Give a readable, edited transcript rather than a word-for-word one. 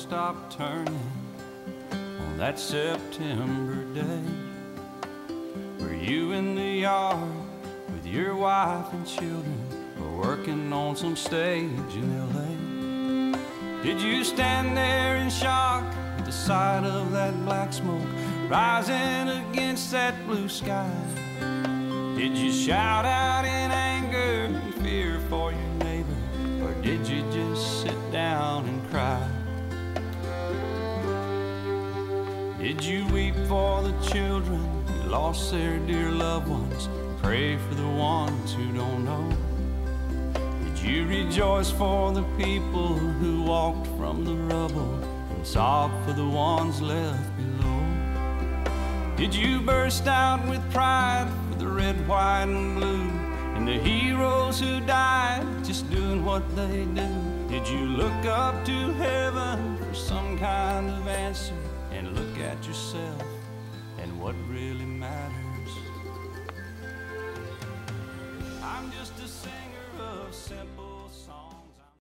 stopped turning on that September day? Were you in the yard with your wife and children, or working on some stage in LA? Did you stand there in shock at the sight of that black smoke rising against that blue sky? Did you shout out in anger and fear for your neighbor, or did you just sit down and cry? Did you weep for the children who lost their dear loved ones, pray for the ones who don't know? Did you rejoice for the people who walked from the rubble and sob for the ones left below? Did you burst out with pride for the red, white, and blue, and the heroes who died just doing what they do? Did you look up to heaven for some kind of answer, and look at yourself and what really matters? I'm just a singer of simple